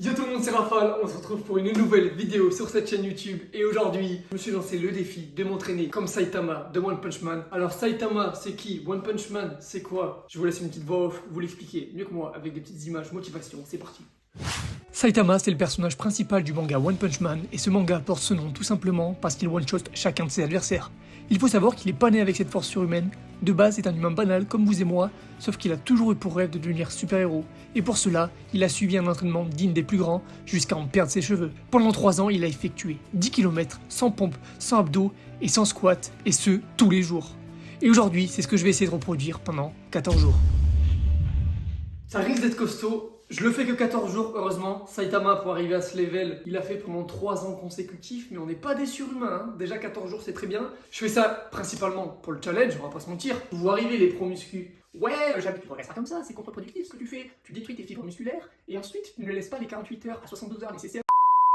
Yo tout le monde, c'est Rafale, on se retrouve pour une nouvelle vidéo sur cette chaîne YouTube. Et aujourd'hui, je me suis lancé le défi de m'entraîner comme Saitama de One Punch Man. Alors Saitama, c'est qui? One Punch Man, c'est quoi? Je vous laisse une petite voix off, vous l'expliquer mieux que moi avec des petites images motivation, c'est parti. Saitama, c'est le personnage principal du manga One Punch Man, et ce manga porte ce nom tout simplement parce qu'il one-shot chacun de ses adversaires. Il faut savoir qu'il est pas né avec cette force surhumaine, de base c'est un humain banal comme vous et moi, sauf qu'il a toujours eu pour rêve de devenir super-héros, et pour cela, il a suivi un entraînement digne des plus grands jusqu'à en perdre ses cheveux. Pendant 3 ans, il a effectué 10 km sans pompe, sans abdos et sans squat, et ce, tous les jours. Et aujourd'hui, c'est ce que je vais essayer de reproduire pendant 14 jours. Ça risque d'être costaud. Je le fais que 14 jours, heureusement. Saitama, pour arriver à ce level, il a fait pendant 3 ans consécutifs, mais on n'est pas des surhumains. Hein. Déjà 14 jours, c'est très bien. Je fais ça principalement pour le challenge, on va pas se mentir. Vous arrivez les pros muscu. Ouais, jamais tu devrais faire comme ça, c'est contre-productif ce que tu fais. Tu détruis tes fibres musculaires, et ensuite, tu ne laisses pas les 48 heures à 72 heures nécessaires.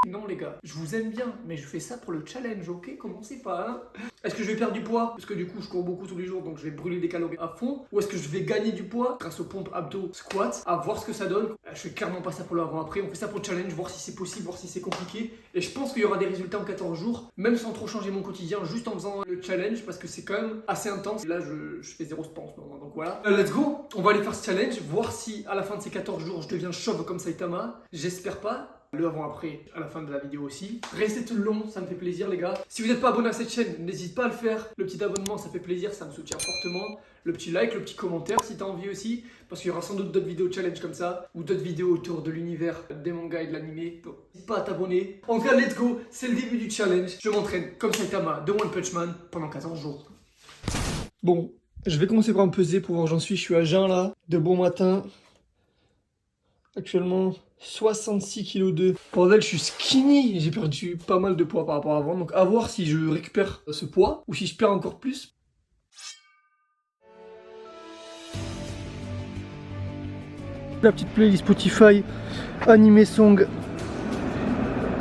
Non les gars, je vous aime bien, mais je fais ça pour le challenge, ok? Commencez pas, hein? Est-ce que je vais perdre du poids? Parce que du coup, je cours beaucoup tous les jours, donc je vais brûler des calories à fond. Ou est-ce que je vais gagner du poids grâce aux pompes, abdos, squats? À voir ce que ça donne. Je fais clairement pas ça pour l'avant-après. On fait ça pour le challenge, voir si c'est possible, voir si c'est compliqué. Et je pense qu'il y aura des résultats en 14 jours, même sans trop changer mon quotidien, juste en faisant le challenge, parce que c'est quand même assez intense. Là, je fais 0 sport en ce moment, donc voilà. Let's go! On va aller faire ce challenge, voir si à la fin de ces 14 jours, je deviens chauve comme Saitama. J'espère pas. Le avant-après à la fin de la vidéo aussi. Restez tout le long, ça me fait plaisir les gars. Si vous n'êtes pas abonné à cette chaîne, n'hésite pas à le faire. Le petit abonnement, ça fait plaisir, ça me soutient fortement. Le petit like, le petit commentaire si t'as envie aussi. Parce qu'il y aura sans doute d'autres vidéos challenge comme ça. Ou d'autres vidéos autour de l'univers des mangas et de l'animé. Donc n'hésite pas à t'abonner. En tout cas, let's go, c'est le début du challenge. Je m'entraîne comme Saitama de One Punch Man pendant 14 jours. Bon, je vais commencer par me peser pour voir où j'en suis. Je suis à jeun là, de bon matin. Actuellement 66 kg de bordel, je suis skinny, j'ai perdu pas mal de poids par rapport à avant, donc à voir si je récupère ce poids ou si je perds encore plus. La petite playlist Spotify, animé song,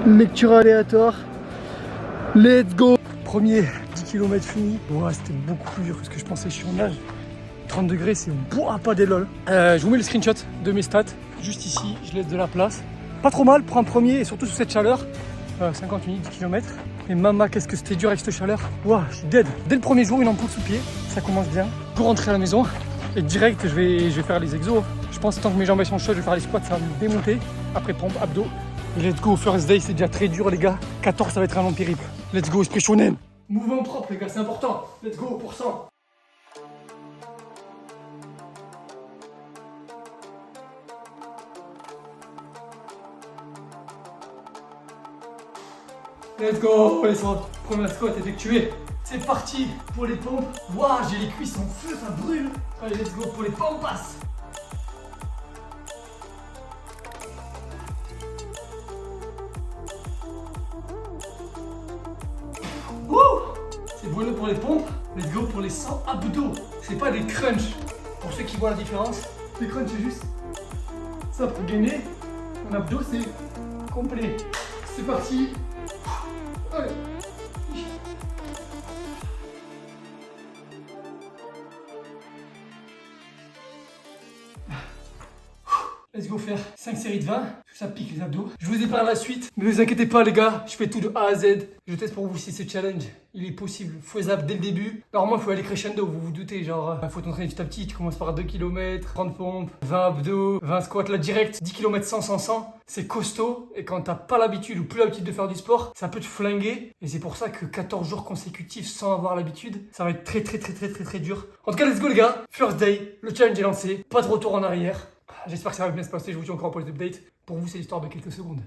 lecture aléatoire, let's go. Premier 10 km fini, ouais, c'était beaucoup plus dur que ce que je pensais, je suis en nage. 30 degrés, c'est pas des lol. Je vous mets le screenshot de mes stats. Juste ici, je laisse de la place. Pas trop mal pour un premier et surtout sous cette chaleur. 50 minutes, 10 km. Et maman, qu'est-ce que c'était dur avec cette chaleur. Ouah, je suis dead. Dès le premier jour, une ampoule sous pied. Ça commence bien. Pour rentrer à la maison. Et direct, je vais faire les exos. Je pense que tant que mes jambes sont chaudes, je vais faire les squats, ça va me démonter. Après pompe, abdos. Et let's go, first day, c'est déjà très dur les gars. 14, ça va être un long périple. Let's go, esprit shonen. Mouvement propre les gars, c'est important. Let's go, pour 100. Let's go, les soins. Première squat effectuée. C'est parti pour les pompes. Waouh, j'ai les cuisses en feu, ça brûle. Allez, let's go pour les pompas. Wouh, c'est brûlé pour les pompes. Let's go pour les 100 abdos. C'est pas des crunchs. Pour ceux qui voient la différence, les crunchs c'est juste ça pour gainer. Un abdo c'est complet. C'est parti. Allez. Let's go faire 5 séries de 20, ça pique les abdos. Je vous ai par la suite, ne vous inquiétez pas les gars, je fais tout de A à Z. Je teste pour vous si ce challenge, il est possible, faisable dès le début. Normalement il faut aller crescendo, vous vous doutez, genre, faut t'entraîner petit à petit, tu commences par 2 km, 30 pompes, 20 abdos, 20 squats, là direct, 10 km 100, 100, 100. C'est costaud, et quand t'as pas l'habitude ou plus l'habitude de faire du sport, ça peut te flinguer. Et c'est pour ça que 14 jours consécutifs sans avoir l'habitude, ça va être très dur. En tout cas, let's go les gars, first day, le challenge est lancé, pas de retour en arrière. J'espère que ça va bien se passer, je vous tiens encore pour les updates. Pour vous, c'est l'histoire de quelques secondes.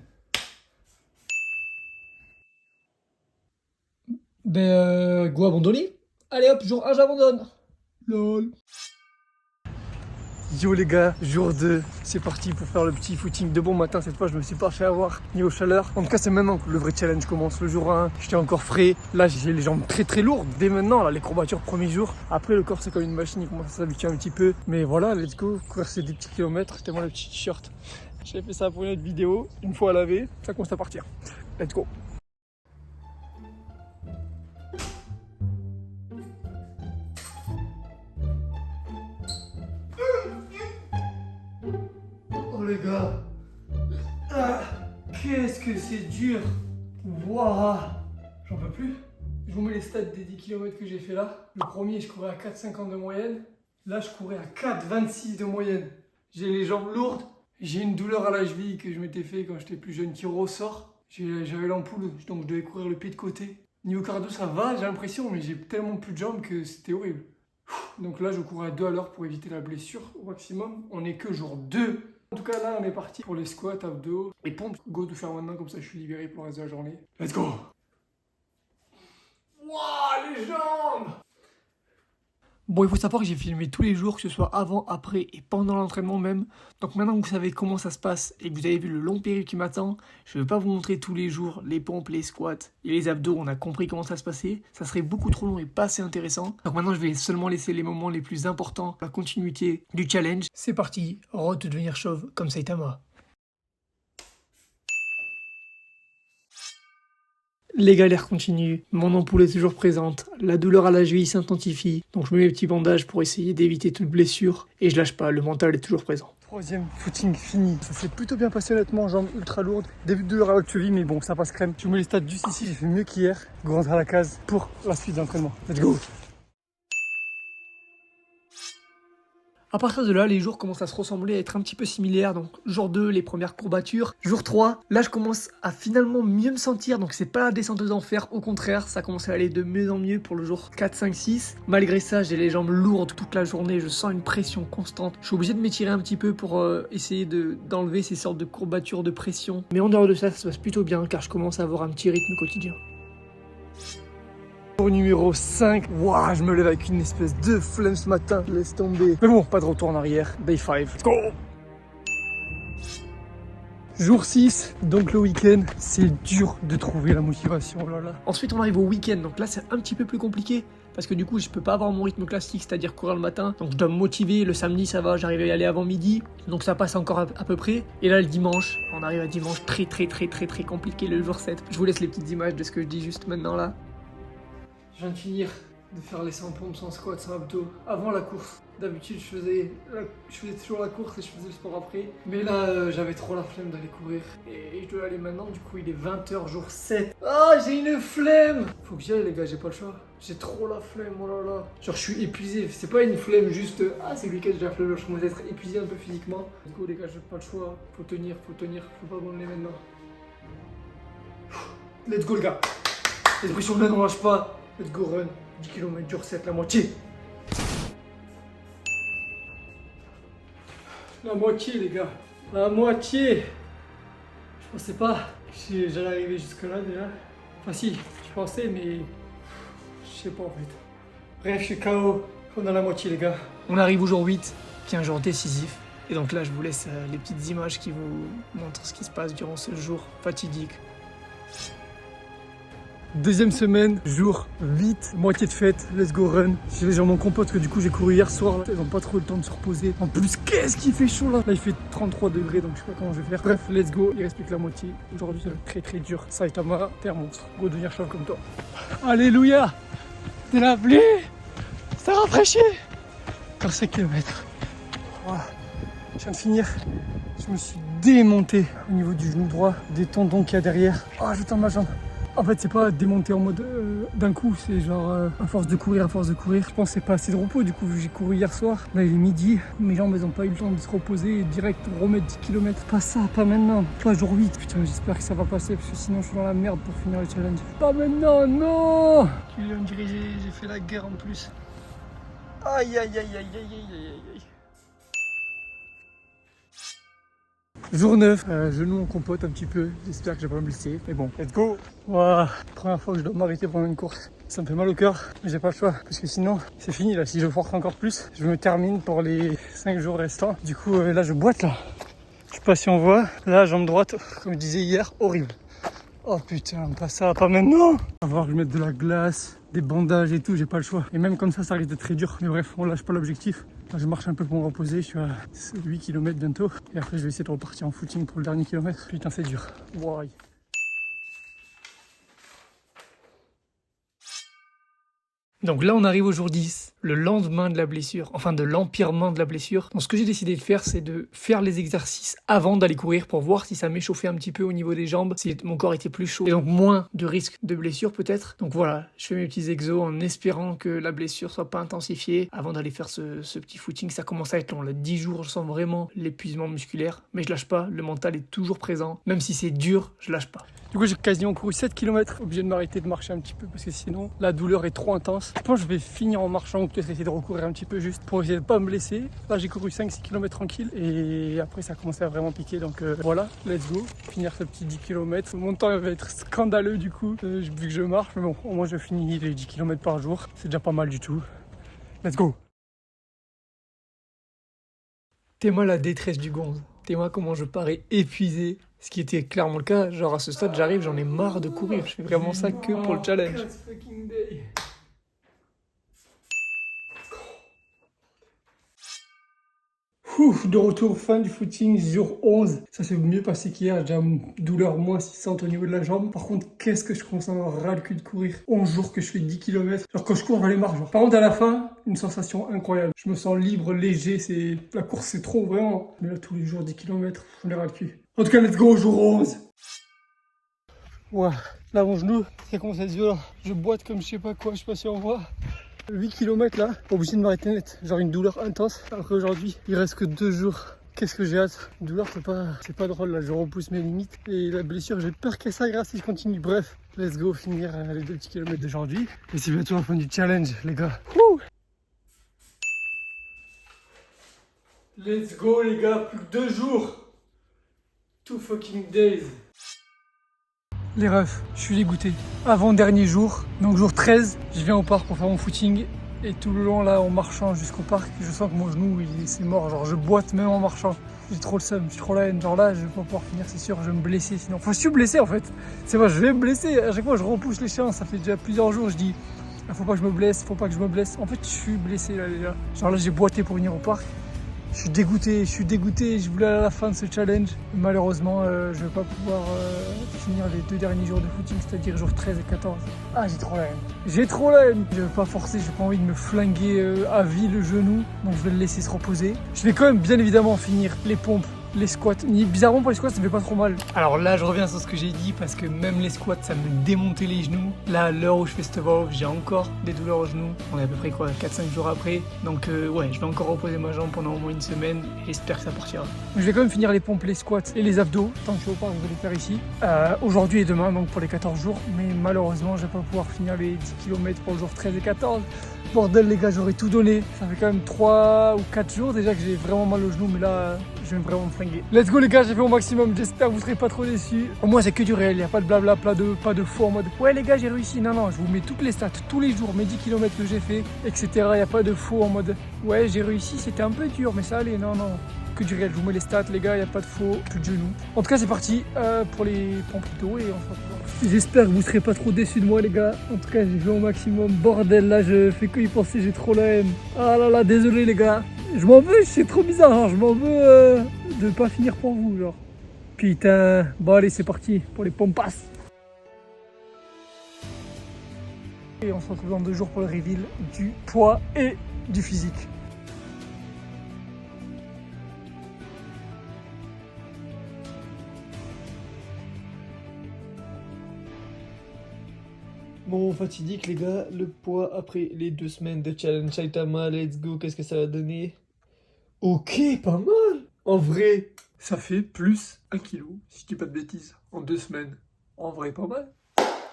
Go abandonner. Allez hop, jour 1, j'abandonne. Lol. Yo les gars, jour 2, c'est parti pour faire le petit footing de bon matin. Cette fois, je me suis pas fait avoir niveau chaleur. En tout cas, c'est maintenant que le vrai challenge commence. Le jour 1, j'étais encore frais. Là, j'ai les jambes très lourdes. Dès maintenant, là, les courbatures premier jour. Après, le corps, c'est comme une machine, il commence à s'habituer un petit peu. Mais voilà, let's go. Courir, c'est des petits kilomètres. C'était moi le petit t-shirt. J'ai fait ça pour une autre vidéo. Une fois à laver, ça commence à partir. Let's go. Oh les gars. qu'est-ce que c'est dur. Waouh. J'en peux plus. Je vous mets les stats des 10 km que j'ai fait là. Le premier, je courais à 4,50 de moyenne. Là, je courais à 4,26 de moyenne. J'ai les jambes lourdes. J'ai une douleur à la cheville que je m'étais fait quand j'étais plus jeune qui ressort. J'avais l'ampoule, donc je devais courir le pied de côté. Niveau cardio, ça va, j'ai l'impression, mais j'ai tellement plus de jambes que c'était horrible. Donc là, je courais à 2 à l'heure pour éviter la blessure au maximum. On n'est que jour 2. En tout cas, là, on est parti pour les squats, abdos et pompes. Go de faire maintenant, comme ça, je suis libéré pour le reste de la journée. Let's go! Wouah, les jambes! Bon, il faut savoir que j'ai filmé tous les jours, que ce soit avant, après et pendant l'entraînement même. Donc maintenant que vous savez comment ça se passe et que vous avez vu le long périple qui m'attend, je ne vais pas vous montrer tous les jours les pompes, les squats et les abdos. On a compris comment ça se passait. Ça serait beaucoup trop long et pas assez intéressant. Donc maintenant, je vais seulement laisser les moments les plus importants, la continuité du challenge. C'est parti, road to devenir chauve comme Saitama. Les galères continuent, mon ampoule est toujours présente, la douleur à la cheville s'intensifie, donc je mets mes petits bandages pour essayer d'éviter toute blessure, et je lâche pas, le mental est toujours présent. Troisième footing fini, ça s'est plutôt bien passé honnêtement, jambes ultra lourdes, début de douleur à la cheville, mais bon ça passe crème. Je vous mets les stats juste ici, j'ai fait mieux qu'hier, je rentre à la case pour la suite d'entraînement. Let's go! À partir de là, les jours commencent à se ressembler, à être un petit peu similaires. Donc jour 2, les premières courbatures. Jour 3, là je commence à finalement mieux me sentir. Donc c'est pas la descente aux enfers, au contraire, ça commence à aller de mieux en mieux pour le jour 4, 5, 6. Malgré ça, j'ai les jambes lourdes toute la journée, je sens une pression constante. Je suis obligé de m'étirer un petit peu pour essayer d'enlever ces sortes de courbatures de pression. Mais en dehors de ça, ça se passe plutôt bien car je commence à avoir un petit rythme quotidien. Pour numéro 5, waouh, je me lève avec une espèce de flemme ce matin, laisse tomber. Mais bon, pas de retour en arrière, day 5, let's go! Jour 6, donc le week-end, c'est dur de trouver la motivation, oh là là. Ensuite on arrive au week-end, donc là c'est un petit peu plus compliqué. Parce que du coup je peux pas avoir mon rythme classique, c'est-à-dire courir le matin. Donc je dois me motiver, le samedi ça va, j'arrive à y aller avant midi. Donc ça passe encore à peu près. Et là le dimanche, on arrive à dimanche très compliqué, le jour 7. Je vous laisse les petites images de ce que je dis juste maintenant là. Je viens de finir de faire les 100 pompes, 100 squats, 100 abdos avant la course. D'habitude, je faisais toujours la course et je faisais le sport après. Mais là, j'avais trop la flemme d'aller courir. Et je dois aller maintenant, du coup, il est 20h, jour 7. Ah, j'ai une flemme! Faut que j'y aille, les gars, j'ai pas le choix. J'ai trop la flemme, oh là là. Genre, je suis épuisé. C'est pas une flemme juste, c'est le week-end, j'ai la flemme. Je commence à être épuisé un peu physiquement. Du coup, les gars, j'ai pas le choix. Faut tenir. Faut pas abandonner maintenant. Let's go, les gars. L'esprit sur le on lâche pas. Let's go run, 10 km jour 7, la moitié. La moitié les gars, la moitié. Je pensais pas que j'allais arriver jusque là déjà. Enfin si, je pensais mais je sais pas en fait. Bref, je suis KO, on a la moitié les gars. On arrive au jour 8, qui est un jour décisif. Et donc là je vous laisse les petites images qui vous montrent ce qui se passe durant ce jour fatidique. Deuxième semaine, jour 8, moitié de fête, let's go run. J'ai les jambes en compote parce que du coup j'ai couru hier soir, là. Ils n'ont pas trop le temps de se reposer. En plus, qu'est-ce qu'il fait chaud là? Là il fait 33 degrés donc je sais pas comment je vais faire. Bref, let's go, il reste plus que la moitié. Aujourd'hui c'est très dur. Saitama, t'es un monstre. Go devenir chauve comme toi. Alléluia! C'est la pluie! Ça rafraîchit! Encore 5 km. Voilà. Je viens de finir. Je me suis démonté au niveau du genou droit, des tendons qu'il y a derrière. Ah, je tends ma jambe. En fait, c'est pas démonter en mode d'un coup, c'est genre à force de courir. Je pense que c'est pas assez de repos, du coup, j'ai couru hier soir. Là, il est midi, mes jambes, elles ont pas eu le temps de se reposer et direct remettre 10 km. Pas ça, pas maintenant, pas jour 8. Putain, j'espère que ça va passer parce que sinon, je suis dans la merde pour finir le challenge. Pas maintenant, non! On dirait j'ai fait la guerre en plus. Aïe. Jour 9, genou en compote un petit peu, j'espère que je vais pas me blesser, mais bon, let's go. Voilà, première fois que je dois m'arrêter pendant une course, ça me fait mal au cœur, mais j'ai pas le choix, parce que sinon c'est fini là, si je force encore plus, je me termine pour les 5 jours restants. Du coup là je boite là, je sais pas si on voit, là jambe droite, comme je disais hier, horrible. Oh putain, pas ça, pas maintenant. On va voir que je mette de la glace, des bandages et tout, j'ai pas le choix. Et même comme ça risque d'être très dur. Mais bref, on lâche pas l'objectif. Là, je marche un peu pour me reposer, je suis à 8 km bientôt. Et après, je vais essayer de repartir en footing pour le dernier kilomètre. Putain, c'est dur. Wow. Donc là, on arrive au jour 10, le lendemain de la blessure, enfin de l'empirement de la blessure. Donc ce que j'ai décidé de faire, c'est de faire les exercices avant d'aller courir pour voir si ça m'échauffait un petit peu au niveau des jambes, si mon corps était plus chaud et donc moins de risque de blessure peut-être. Donc voilà, je fais mes petits exos en espérant que la blessure soit pas intensifiée avant d'aller faire ce petit footing. Ça commence à être long, là 10 jours, je sens vraiment l'épuisement musculaire, mais je lâche pas, le mental est toujours présent. Même si c'est dur, je lâche pas. Du coup, j'ai quasiment couru 7 km, obligé de m'arrêter de marcher un petit peu parce que sinon, la douleur est trop intense. Je pense que je vais finir en marchant ou peut-être essayer de recourir un petit peu juste pour essayer de pas me blesser. Là, j'ai couru 5-6 km tranquille et après, ça a commencé à vraiment piquer. Donc voilà, let's go, finir ce petit 10 km. Mon temps va être scandaleux du coup, vu que je marche. Mais bon, au moins, je finis les 10 km par jour. C'est déjà pas mal du tout. Let's go. T'es-moi la détresse du gonze. T'es-moi comment je parais épuisé. Ce qui était clairement le cas. Genre à ce stade, j'arrive, j'en ai marre de courir. Je fais vraiment ça que pour le challenge. De retour, fin du footing, jour 11. Ça s'est mieux passé qu'hier, j'ai déjà une douleur moins 600 au niveau de la jambe. Par contre, qu'est-ce que je commence à avoir ras le cul de courir. 11 jours que je fais 10 km. Genre quand je cours, je les marche. Par contre, à la fin, une sensation incroyable. Je me sens libre, léger, la course c'est trop vraiment. Mais là, tous les jours 10 km, j'en ai ras le cul. En tout cas, let's go, jour 11. Ouais, là mon genou, ça commence à être violent. Je boite comme je sais pas quoi, je sais pas si on voit. 8 km là, obligé de m'arrêter net, genre une douleur intense. Alors qu'aujourd'hui, il reste que 2 jours. Qu'est-ce que j'ai hâte. Une douleur, c'est pas drôle là, je repousse mes limites. Et la blessure, j'ai peur qu'elle s'aggrave si je continue. Bref, let's go finir les 2 petits kilomètres d'aujourd'hui. Et c'est bientôt la fin du challenge, les gars. Wouh! Let's go les gars, plus que 2 jours. 2 fucking days. Les refs, je suis dégoûté. Avant-dernier jour, donc jour 13, je viens au parc pour faire mon footing. Et tout le long là, en marchant jusqu'au parc, je sens que mon genou, c'est mort. Genre je boite même en marchant. J'ai trop le seum, j'ai trop la haine. Genre là, je vais pas pouvoir finir, c'est sûr, je vais me blesser sinon. Enfin, je suis blessé en fait. C'est vrai, je vais me blesser. À chaque fois, je repousse l'échéance. Ça fait déjà plusieurs jours, je dis, faut pas que je me blesse, faut pas que je me blesse. En fait, je suis blessé là déjà. Genre là, j'ai boité pour venir au parc. Je suis dégoûté, je voulais aller à la fin de ce challenge. Malheureusement, je ne vais pas pouvoir finir les 2 derniers jours de footing, c'est-à-dire jours 13 et 14. Ah, j'ai trop la haine. J'ai trop la haine. Je ne vais pas forcer, j'ai pas envie de me flinguer à vie le genou, donc je vais le laisser se reposer. Je vais quand même bien évidemment finir les pompes, les squats. Bizarrement pour les squats, ça me fait pas trop mal. Alors là, je reviens sur ce que j'ai dit parce que même les squats, ça me démontait les genoux. Là, à l'heure où je fais cette voix off, j'ai encore des douleurs aux genoux. On est à peu près quoi, 4-5 jours après. Donc ouais, je vais encore reposer ma jambe pendant au moins une semaine et j'espère que ça partira. Je vais quand même finir les pompes, les squats et les abdos. Tant que je suis au parc, je vais les faire ici. Aujourd'hui et demain, donc pour les 14 jours. Mais malheureusement, je vais pas pouvoir finir les 10 km pour le jour 13 et 14. Bordel les gars, j'aurais tout donné. Ça fait quand même 3 ou 4 jours déjà que j'ai vraiment mal au genou, mais là, je vais vraiment me flinguer. Let's go les gars, j'ai fait au maximum, j'espère que vous serez pas trop déçus. Au moins c'est que du réel, il n'y a pas de blabla, pas de faux en mode ouais les gars j'ai réussi. Non, je vous mets toutes les stats, tous les jours, mes 10 km que j'ai fait, etc. Il n'y a pas de faux en mode ouais j'ai réussi, c'était un peu dur mais ça allait, non. Que du réel, je vous mets les stats les gars, il n'y a pas de faux, plus de genoux. En tout cas c'est parti pour les pompes d'eau et on se retrouve. J'espère que vous serez pas trop déçus de moi les gars. En tout cas j'ai fait au maximum. Bordel là je fais que y penser, j'ai trop la haine. Ah là là, désolé les gars. Je m'en veux, c'est trop bizarre, genre, je m'en veux de pas finir pour vous genre. Putain, bon allez c'est parti pour les pompas. Et on se retrouve dans 2 jours pour le reveal du poids et du physique. Bon, fatidique les gars, le poids après les 2 semaines de challenge Saitama, let's go, qu'est-ce que ça va donner? Ok, pas mal. En vrai, ça fait plus 1 kg, si je dis pas de bêtises, en 2 semaines. En vrai, pas mal.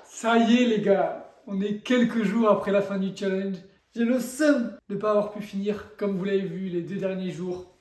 Ça y est les gars, on est quelques jours après la fin du challenge. J'ai le seum de ne pas avoir pu finir, comme vous l'avez vu, les 2 derniers jours.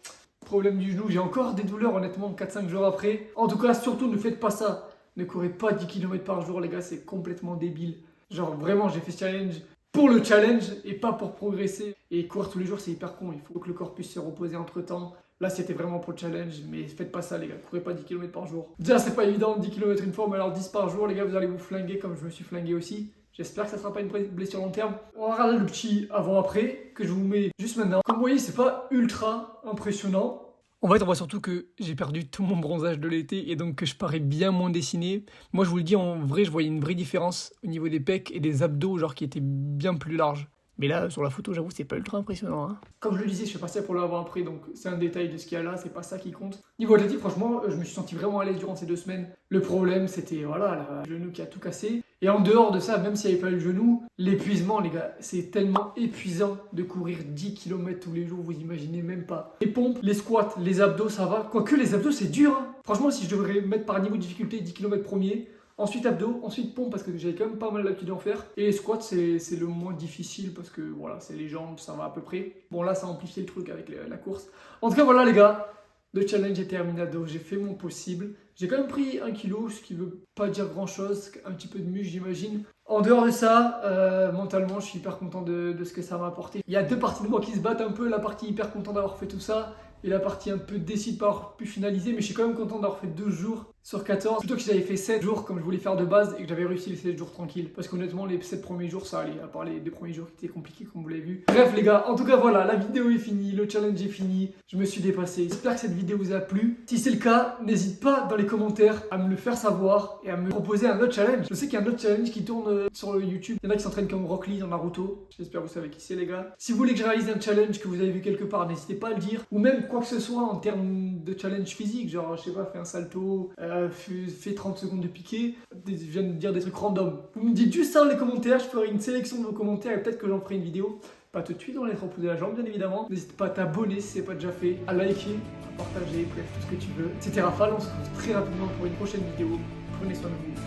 Problème du genou, j'ai encore des douleurs honnêtement 4-5 jours après. En tout cas, surtout ne faites pas ça. Ne courez pas 10 km par jour les gars, c'est complètement débile. Genre vraiment, j'ai fait ce challenge pour le challenge et pas pour progresser. Et courir tous les jours, c'est hyper con. Il faut que le corps puisse se reposer entre temps. Là, c'était vraiment pour le challenge, mais faites pas ça, les gars. Courez pas 10 km par jour. Déjà, c'est pas évident, 10 km une fois, mais alors 10 par jour, les gars, vous allez vous flinguer comme je me suis flingué aussi. J'espère que ça sera pas une blessure long terme. On va regarder le petit avant-après que je vous mets juste maintenant. Comme vous voyez, c'est pas ultra impressionnant. En fait, on voit surtout que j'ai perdu tout mon bronzage de l'été et donc que je parais bien moins dessiné. Moi, je vous le dis, en vrai, je voyais une vraie différence au niveau des pecs et des abdos, genre qui étaient bien plus larges. Mais là, sur la photo, j'avoue, c'est pas ultra impressionnant. Hein. Comme je le disais, je fais pas ça pour l'avoir après, donc c'est un détail de ce qu'il y a là, c'est pas ça qui compte. Niveau athlétique, franchement, je me suis senti vraiment à l'aise durant ces 2 semaines. Le problème, c'était voilà, le genou qui a tout cassé. Et en dehors de ça, même s'il n'y avait pas eu le genou, l'épuisement, les gars, c'est tellement épuisant de courir 10 km tous les jours, vous imaginez même pas. Les pompes, les squats, les abdos, ça va. Quoique les abdos, c'est dur. Hein. Franchement, si je devrais mettre par niveau de difficulté 10 km premier, ensuite abdos, ensuite pompe parce que j'avais quand même pas mal l'habitude d'en faire. Et les squats, c'est le moins difficile parce que voilà, c'est les jambes, ça va à peu près. Bon là, ça a amplifié le truc avec la course. En tout cas, voilà les gars, le challenge est terminado. J'ai fait mon possible. J'ai quand même pris 1 kilo, ce qui veut pas dire grand chose, un petit peu de muscle j'imagine. En dehors de ça, mentalement, je suis hyper content de ce que ça m'a apporté. Il y a 2 parties de moi qui se battent un peu, la partie hyper content d'avoir fait tout ça et la partie un peu déçue de pas avoir pu finaliser, mais je suis quand même content d'avoir fait 2 jours sur 14, plutôt que si j'avais fait 7 jours comme je voulais faire de base et que j'avais réussi les 7 jours tranquilles. Parce qu'honnêtement, les 7 premiers jours, ça allait, à part les 2 premiers jours qui étaient compliqués comme vous l'avez vu. Bref les gars, en tout cas voilà, la vidéo est finie, le challenge est fini, je me suis dépassé. J'espère que cette vidéo vous a plu. Si c'est le cas, n'hésite pas dans les commentaires à me le faire savoir et à me proposer un autre challenge. Je sais qu'il y a un autre challenge qui tourne sur le YouTube. Il y en a qui s'entraînent comme Rock Lee dans Naruto. J'espère que vous savez qui c'est les gars. Si vous voulez que je réalise un challenge que vous avez vu quelque part, n'hésitez pas à le dire. Ou même quoi que ce soit en termes de challenge physique, genre je sais pas, fais un salto, fais 30 secondes de piqué, je viens de dire des trucs random. Vous me dites juste ça dans les commentaires, je ferai une sélection de vos commentaires et peut-être que j'en ferai une vidéo. Pas tout de suite, on va être reposer la jambe bien évidemment. N'hésite pas à t'abonner si c'est pas déjà fait, à liker, à partager, bref, tout ce que tu veux. C'était Rafale, on se retrouve très rapidement pour une prochaine vidéo. Prenez soin de vous.